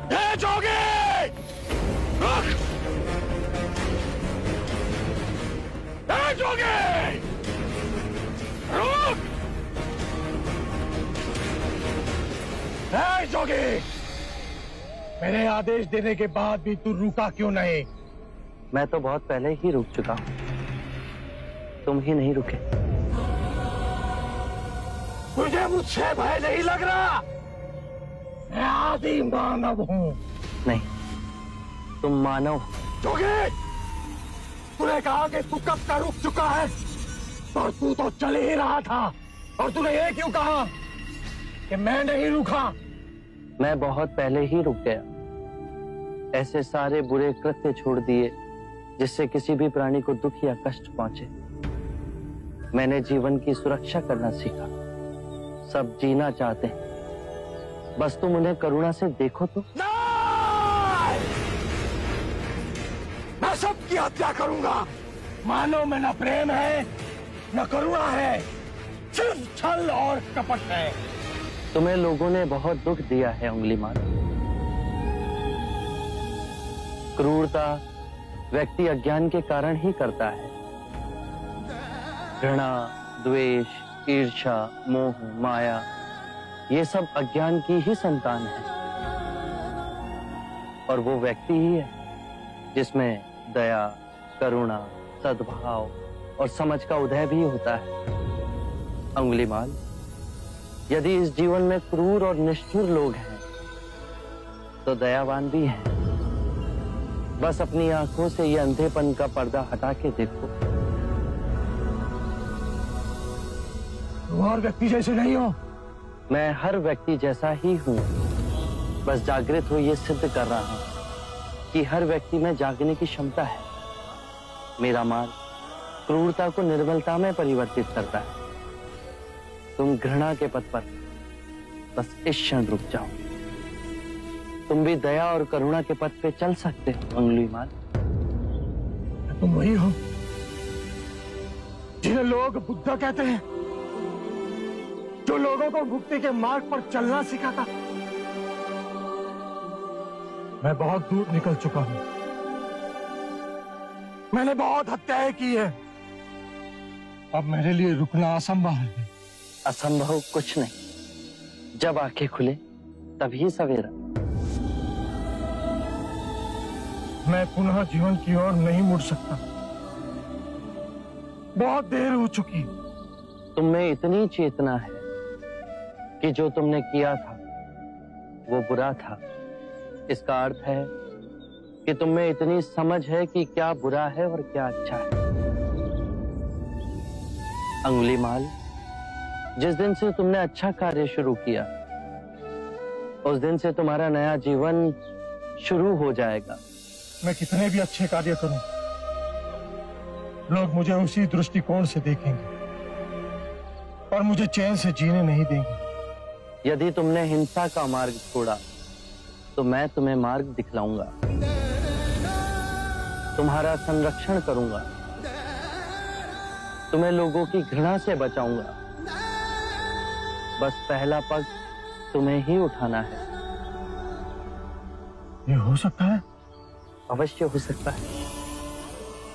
जोगी! रुक! जोगी! रुक! जोगी! मेरे आदेश देने के बाद भी तू रुका क्यों नहीं? मैं तो बहुत पहले ही रुक चुका हूं, तुम ही नहीं रुके। मुझे मुझसे भय नहीं लग रहा। मैं आदि मानव हूं। नहीं, तुम मानव। जोगी, तूने कहा कि तू कब का रुक चुका है, और तू तो चल ही रहा था, और तूने ये क्यों कहा कि मैं नहीं रुका? मैं बहुत पहले ही रुक गया। ऐसे सारे बुरे कृत्य छोड़ दिए जिससे किसी भी प्राणी को दुख या कष्ट पहुंचे। मैंने जीवन की सुरक्षा करना सीखा। सब जीना चाहते हैं, बस तुम उन्हें करुणा से देखो तो। मैं सबकी हत्या करूंगा। मानव में न प्रेम है, न करुणा है, सिर्फ छल और कपट है। तुम्हें लोगों ने बहुत दुख दिया है अंगुलीमाल। क्रूरता व्यक्ति अज्ञान के कारण ही करता है। घृणा, द्वेष, ईर्ष्या, मोह, माया, ये सब अज्ञान की ही संतान है। और वो व्यक्ति ही है जिसमें दया, करुणा, सद्भाव और समझ का उदय भी होता है। अंगुलीमाल, यदि इस जीवन में क्रूर और निष्ठुर लोग हैं, तो दयावान भी हैं। बस अपनी आंखों से ये अंधेपन का पर्दा हटा के देखो। तुम और व्यक्ति जैसे नहीं हो। मैं हर व्यक्ति जैसा ही हूं, बस जागृत हो ये सिद्ध कर रहा हूं कि हर व्यक्ति में जागने की क्षमता है। मेरा मार्ग क्रूरता को निर्मलता में परिवर्तित करता है। तुम घृणा के पथ पर बस इस क्षण रुक जाओ। तुम भी दया और करुणा के पथ पे चल सकते हो अंगुलीमाल। तुम वही हो जिन्हें लोग बुद्धा कहते हैं, जो लोगों को मुक्ति के मार्ग पर चलना सिखाता। मैं बहुत दूर निकल चुका हूं। मैंने बहुत हत्याएं की है। अब मेरे लिए रुकना असंभव है। असंभव कुछ नहीं। जब आंखें खुले तभी सवेरा। मैं पुनः जीवन की ओर नहीं मुड़ सकता। बहुत देर हो चुकी। तुम में इतनी चेतना है कि जो तुमने किया था वो बुरा था। इसका अर्थ है कि तुम में इतनी समझ है कि क्या बुरा है और क्या अच्छा है। अंगुलीमाल, जिस दिन से तुमने अच्छा कार्य शुरू किया, उस दिन से तुम्हारा नया जीवन शुरू हो जाएगा। मैं कितने भी अच्छे कार्य करूं, लोग मुझे उसी दृष्टिकोण से देखेंगे और मुझे चैन से जीने नहीं देंगे। यदि तुमने हिंसा का मार्ग छोड़ा, तो मैं तुम्हें मार्ग दिखलाऊंगा। तुम्हारा संरक्षण करूंगा। तुम्हें लोगों की घृणा से बचाऊंगा। बस पहला पग तुम्हें ही उठाना है। ये हो सकता है? अवश्य हो सकता है।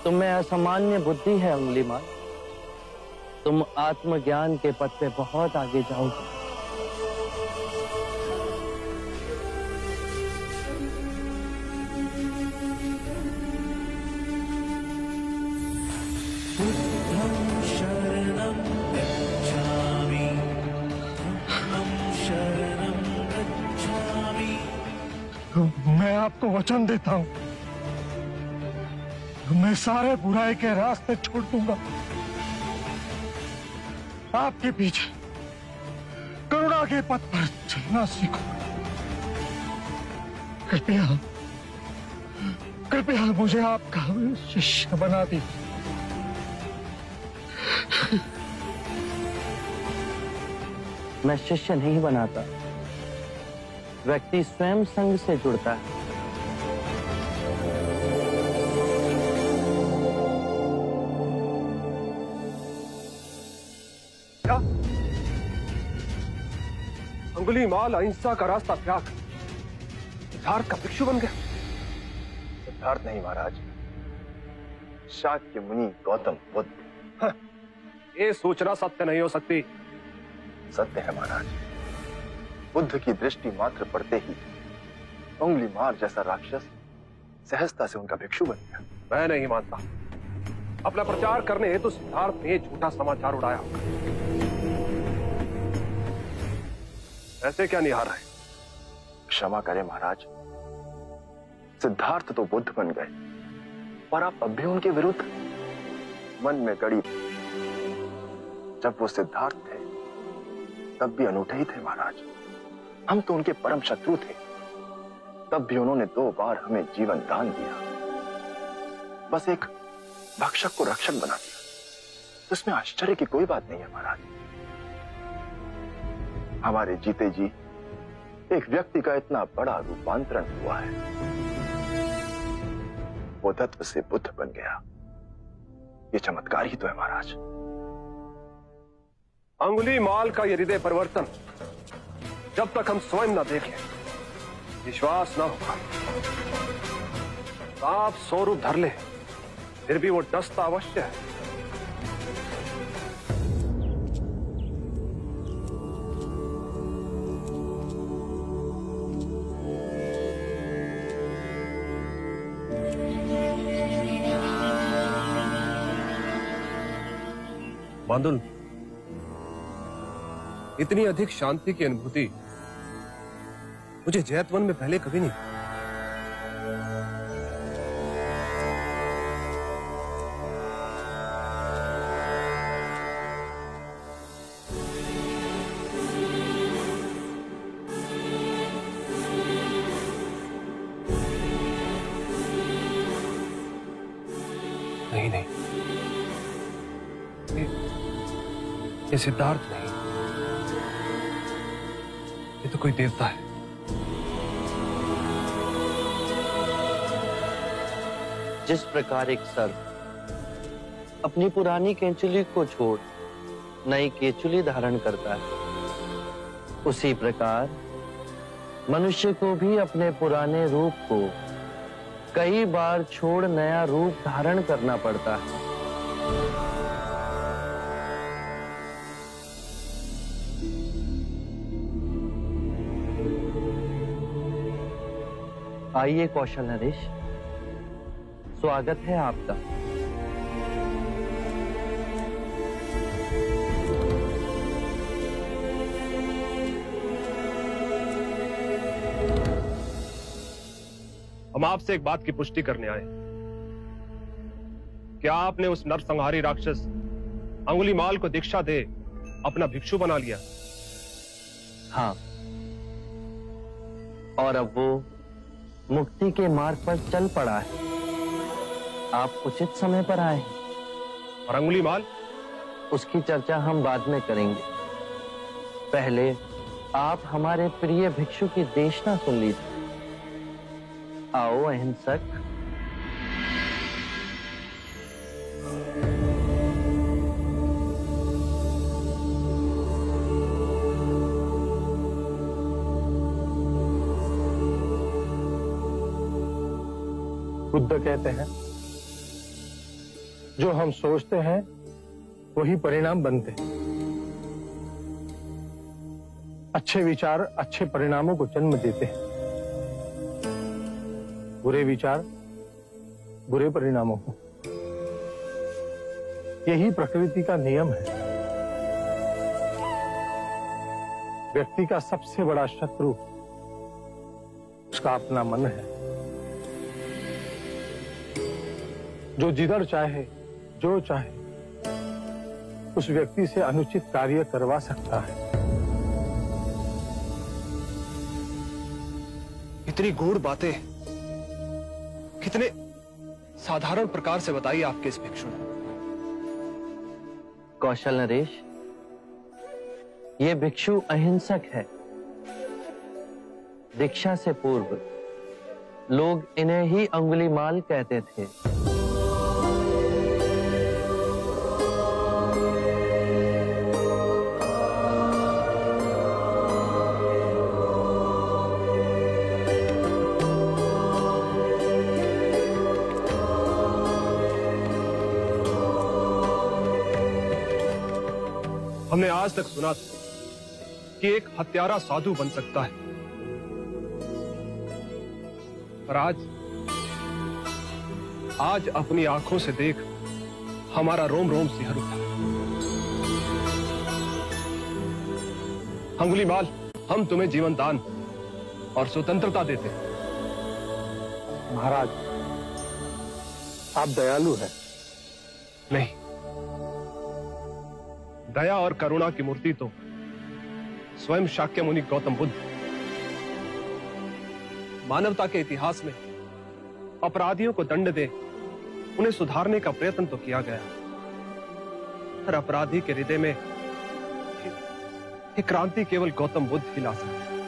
तुम में असामान्य बुद्धि है अंगुलीमाल। तुम आत्मज्ञान के पथ पे बहुत आगे जाओगे। मैं आपको वचन देता हूं, मैं सारे बुराई के रास्ते छोड़ दूंगा। आपके पीछे करुणा के पथ पर चलना सीखूंगा। कृपया कृपया मुझे आपका शिष्य बना दीजिए। मैं शिष्य नहीं बनाता, व्यक्ति स्वयं संग से जुड़ता है। क्या अंगुलीमाल अहिंसा का रास्ता त्याग सिद्धार्थ का भिक्षु बन गया? सिद्धार्थ नहीं महाराज, शाक्य मुनि गौतम बुद्ध। हाँ, ये सूचना सत्य नहीं हो सकती। सत्य है महाराज। बुद्ध की दृष्टि मात्र पड़ते ही उंगली मार जैसा राक्षस सहजता से उनका भिक्षु बन गया। मैं नहीं मानता। अपना प्रचार करने हेतु सिद्धार्थ ने झूठा समाचार उड़ाया। ऐसे क्या निहार है? क्षमा करें महाराज, सिद्धार्थ तो बुद्ध बन गए, पर आप अब भी उनके विरुद्ध मन में गड़ी। जब वो सिद्धार्थ थे तब भी अनूठे ही थे महाराज। हम तो उनके परम शत्रु थे, तब भी उन्होंने 2 बार हमें जीवन दान दिया। बस एक भक्षक को रक्षक बना दिया। इसमें आश्चर्य की कोई बात नहीं है महाराज। हमारे जीते जी एक व्यक्ति का इतना बड़ा रूपांतरण हुआ है। वो तत्व से बुद्ध बन गया। ये चमत्कार ही तो है महाराज। अंगुलीमाल का ये हृदय परिवर्तन जब तक हम स्वयं न देखें विश्वास न होगा। आप स्वरूप धर ले, फिर भी वो डसता अवश्य है। बांदुल, इतनी अधिक शांति की अनुभूति मुझे जैतवन में पहले कभी नहीं। नहीं, ये सिद्धार्थ नहीं, ये तो कोई देवता है। जिस प्रकार एक सर्प अपनी पुरानी केंचुली को छोड़ नई केंचुली धारण करता है, उसी प्रकार मनुष्य को भी अपने पुराने रूप को कई बार छोड़ नया रूप धारण करना पड़ता है। आइए कौशल नरेश, स्वागत है आपका। हम आपसे एक बात की पुष्टि करने आए। क्या आपने उस नरसंहारी राक्षस अंगुलीमाल को दीक्षा दे अपना भिक्षु बना लिया? हाँ, और अब वो मुक्ति के मार्ग पर चल पड़ा है। आप उचित समय पर आए हैं। और अंगुलीमाल? उसकी चर्चा हम बाद में करेंगे। पहले आप हमारे प्रिय भिक्षु की देशना सुन लीजिए। आओ अहिंसक। बुद्ध कहते हैं, जो हम सोचते हैं वही परिणाम बनते हैं। अच्छे विचार अच्छे परिणामों को जन्म देते हैं, बुरे विचार बुरे परिणामों को। यही प्रकृति का नियम है। व्यक्ति का सबसे बड़ा शत्रु उसका अपना मन है, जो जिधर चाहे जो चाहे उस व्यक्ति से अनुचित कार्य करवा सकता है। इतनी गूढ़ बातें कितने साधारण प्रकार से बताई आपके इस भिक्षु ने। कौशल नरेश, ये भिक्षु अहिंसक है। दीक्षा से पूर्व लोग इन्हें ही अंगुलीमाल कहते थे। हमने आज तक सुना था कि एक हत्यारा साधु बन सकता है, पर आज अपनी आंखों से देख हमारा रोम रोम सिहर उठा। अंगुलीमाल, हम तुम्हें जीवन दान और स्वतंत्रता देते हैं। महाराज, आप दयालु हैं। नहीं, दया और करुणा की मूर्ति तो स्वयं शाक्य मुनि गौतम बुद्ध। मानवता के इतिहास में अपराधियों को दंड दे उन्हें सुधारने का प्रयत्न तो किया गया, पर अपराधी के हृदय में एक क्रांति केवल गौतम बुद्ध ही ला सकते।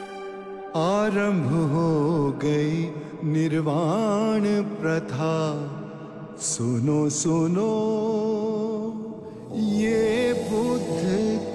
आरंभ हो गई निर्वाण प्रथा, सुनो सुनो ये बुद्ध